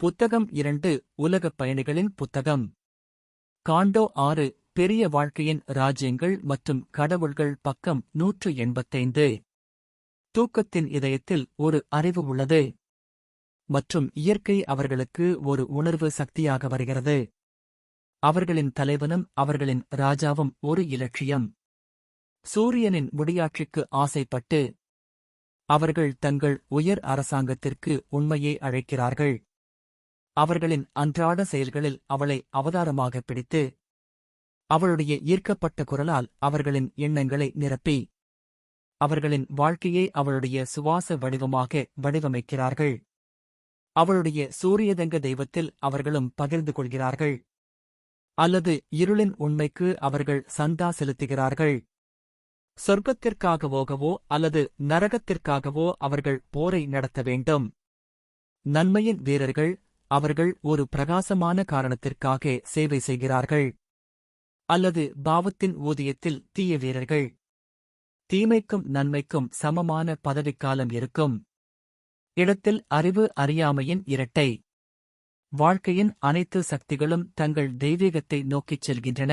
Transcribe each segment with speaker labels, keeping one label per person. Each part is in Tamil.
Speaker 1: புத்தகம் 2 உலகப் பயணிகளின் புத்தகம். காண்டோ 6 பெரிய வாழ்க்கையின் ராஜ்யங்கள் மற்றும் கடவுள்கள் பக்கம் 185. தூக்கத்தின் இதயத்தில் ஒரு அறிவு உள்ளது. மற்றும் இயற்கை அவர்களுக்கு ஒரு உணர்வு சக்தியாக வருகிறது. அவர்களின் தலைவனும் அவர்களின் ராஜாவும் ஒரு இலட்சியம். சூரியனின் முடியாட்சிக்கு ஆசைப்பட்டு அவர்கள் தங்கள் உயர் அரசாங்கத்திற்கு உண்மையை அழைக்கிறார்கள். அவர்களின் அன்றாட செயல்களில் அவளை அவதாரமாக பிடித்து அவளுடைய ஈர்க்கப்பட்ட குரலால் அவர்களின் எண்ணங்களை நிரப்பி அவர்களின் வாழ்க்கையை அவளுடைய சுவாச வடிவமாக வடிவமைக்கிறார்கள். அவளுடைய சூரியதங்க தெய்வத்தில் அவர்களும் பகிர்ந்து கொள்கிறார்கள். அல்லது இருளின் உண்மைக்கு அவர்கள் சந்தா செலுத்துகிறார்கள். சொர்க்கத்திற்காகவோகவோ அல்லது நரகத்திற்காகவோ அவர்கள் போரை நடத்த வேண்டும். நன்மையின் வீரர்கள் அவர்கள் ஒரு பிரகாசமான காரணத்திற்காக சேவை செய்கிறார்கள். அல்லது பாவத்தின் ஊதியத்தில் தீய வீரர்கள். தீமைக்கும் நன்மைக்கும் சமமான பதவிக்காலம் இருக்கும் இடத்தில் அறிவு அறியாமையின் இரட்டை. வாழ்க்கையின் அனைத்து சக்திகளும் தங்கள் தெய்வீகத்தை நோக்கிச் செல்கின்றன.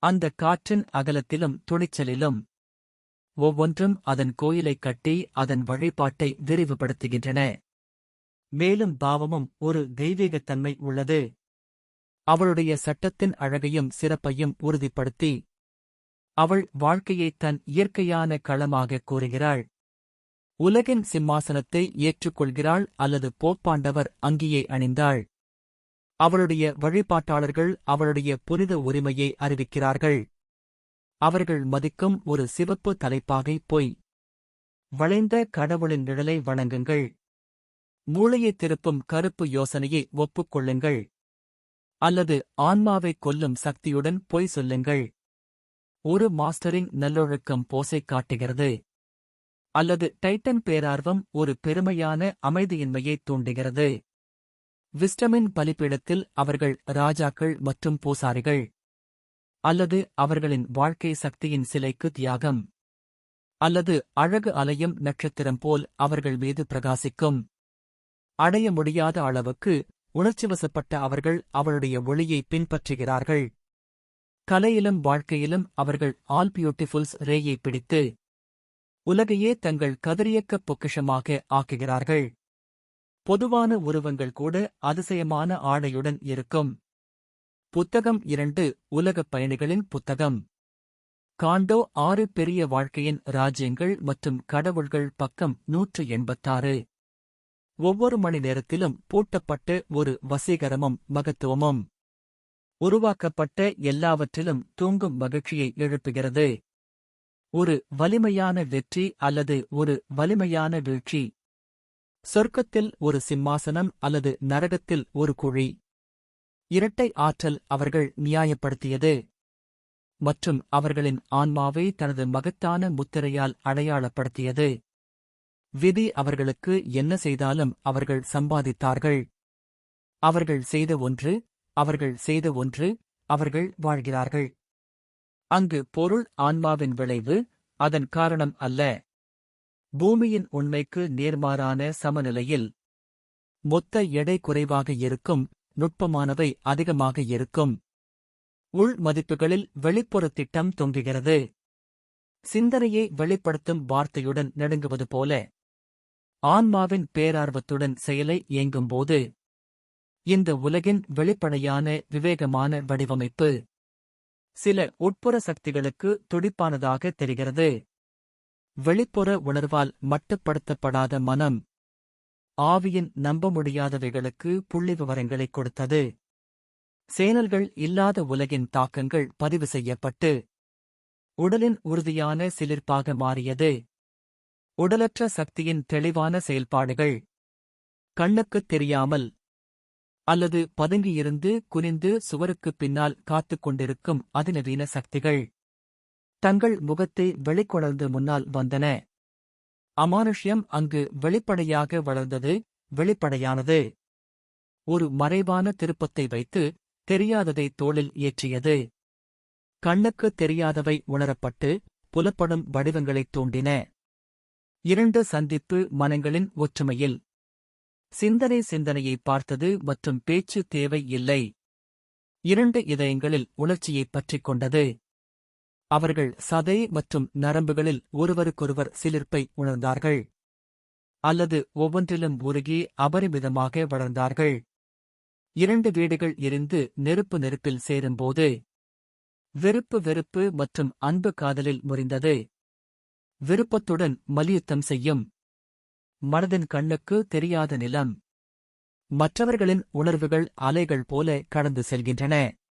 Speaker 1: அந்த காற்றின் அகலத்திலும் துணிச்சலிலும் ஒவ்வொன்றும் அதன் கோயிலைக் கட்டி அதன் வழிபாட்டை விரிவுபடுத்துகின்றன. மேலும் பாவமும் ஒரு தெய்வீகத்தன்மை உள்ளது. அவளுடைய சட்டத்தின் அழகையும் சிறப்பையும் உறுதிப்படுத்தி அவள் வாழ்க்கையை தன் இயற்கையான களமாகக் கூறுகிறாள். உலகின் சிம்மாசனத்தை ஏற்றுக்கொள்கிறாள் அல்லது போப்பாண்டவர் அங்கியை அணிந்தாள். அவளுடைய வழிபாட்டாளர்கள் அவளுடைய புனித உரிமையை அறிவிக்கிறார்கள். அவர்கள் மதிக்கும் ஒரு சிவப்பு தலைப்பாகை பொய் வளைந்த கடவுளின் நிழலை வணங்குங்கள். மூளையைத் திருப்பும் கருப்பு யோசனையை ஒப்புக்கொள்ளுங்கள். அல்லது ஆன்மாவைக் கொல்லும் சக்தியுடன் பொய் சொல்லுங்கள். ஒரு மாஸ்டரிங் நல்லொழுக்கம் போசைக் காட்டுகிறது. அல்லது டைட்டன் பேரார்வம் ஒரு பெருமையான அமைதியின்மையைத் தூண்டுகிறது. விஸ்டமின் பலிபீடத்தில் அவர்கள் ராஜாக்கள் மற்றும் பூசாரிகள். அல்லது அவர்களின் வாழ்க்கை சக்தியின் சிலைக்கு தியாகம். அல்லது அழகு அலையும் நட்சத்திரம் போல் அவர்கள் மீது பிரகாசிக்கும். அடைய முடியாத அளவுக்கு உணர்ச்சிவசப்பட்ட அவர்கள் அவளுடைய ஒளியை பின்பற்றுகிறார்கள். கலையிலும் வாழ்க்கையிலும் அவர்கள் ஆல் பியூட்டிஃபுல்ஸ் ரேயை பிடித்து உலகையே தங்கள் கதிரியக்கப் பொக்கிஷமாக ஆக்குகிறார்கள். பொதுவான உருவங்கள் கூட அதிசயமான ஆடையுடன் இருக்கும். புத்தகம் 2 உலகப் பயணிகளின் புத்தகம். காண்டோ 6 பெரிய வாழ்க்கையின் ராஜ்யங்கள் மற்றும் கடவுள்கள் பக்கம் 186. ஒவ்வொரு மணி நேரத்திலும் பூட்டப்பட்ட ஒரு வசீகரமும் மகத்துவமும் உருவாக்கப்பட்ட எல்லாவற்றிலும் தூங்கும் மகிழ்ச்சியை எழுப்புகிறது. ஒரு வலிமையான வெற்றி அல்லது ஒரு வலிமையான வீழ்ச்சி. சொர்க்கத்தில் ஒரு சிம்மாசனம் அல்லது நரகத்தில் ஒரு குழி. இரட்டை ஆற்றல் அவர்கள் நியாயப்படுத்தியது. மற்றும் அவர்களின் ஆன்மாவை தனது மகத்தான முத்திரையால் அடையாளப்படுத்தியது. விதி அவர்களுக்கு என்ன செய்தாலும் அவர்கள் சம்பாதித்தார்கள். அவர்கள் செய்த ஒன்று அவர்கள் செய்த ஒன்று அவர்கள் வாழ்கிறார்கள். அங்கு பொருள் ஆன்மாவின் விளைவு, அதன் காரணம் அல்ல. பூமியின் உண்மைக்கு நேர்மாறான சமநிலையில் மொத்த எடை குறைவாக இருக்கும், நுட்பமானவை அதிகமாக இருக்கும். உள் மதிப்புகளில் வெளிப்புற திட்டம் தொங்குகிறது. சிந்தனையை வெளிப்படுத்தும் வார்த்தையுடன் நடுங்குவது போல ஆன்மாவின் பேரார்வத்துடன் செயலை இயங்கும்போது இந்த உலகின் வெளிப்படையான விவேகமான வடிவமைப்பு சில உட்புற சக்திகளுக்கு துடிப்பானதாக தெரிகிறது. வெளிப்புற உணர்வால் மட்டுப்படுத்தப்படாத மனம் ஆவியின் நம்ப முடியாதவைகளுக்கு புள்ளிவிவரங்களைக் கொடுத்தது. சேனல்கள் இல்லாத உலகின் தாக்கங்கள் பதிவு செய்யப்பட்டு உடலின் உறுதியான சிலிர்ப்பாக மாறியது. உடலற்ற சக்தியின் தெளிவான செயல்பாடுகள் கண்ணுக்குத் தெரியாமல் அல்லது பதுங்கியிருந்து குனிந்து சுவருக்குப் பின்னால் காத்துக் கொண்டிருக்கும் அதிநவீன சக்திகள் தங்கள் முகத்தை வெளிக்கொணர்ந்து முன்னால் வந்தன. அமானுஷ்யம் அங்கு வெளிப்படையாக வளர்ந்தது, வெளிப்படையானது. ஒரு மறைவான திருப்பத்தை வைத்து தெரியாததை தோளில் ஏற்றியது. கண்ணுக்குத் தெரியாதவை உணரப்பட்டு புலப்படும் வடிவங்களைத் தூண்டின. இரண்டு சந்திப்பு மனங்களின் ஒற்றுமையில் சிந்தனையை பார்த்தது மற்றும் பேச்சு தேவை இல்லை. 2 இதயங்களில் உணர்ச்சியைப் பற்றிக் கொண்டது. அவர்கள் சதை மற்றும் நரம்புகளில் ஒருவருக்கொருவர் சிலிர்ப்பை உணர்ந்தார்கள். அல்லது ஒவ்வொன்றிலும் உருகி அபரிமிதமாக வளர்ந்தார்கள். 2 வீடுகள் எரிந்து நெருப்பில் சேரும்போது வெறுப்பு மற்றும் அன்பு காதலில் முறிந்தது. விருப்பத்துடன் மல்யுத்தம் செய்யும் மனதின் கண்ணுக்கு தெரியாத நிலம். மற்றவர்களின் உணர்வுகள் அலைகள் போல கடந்து செல்கின்றன.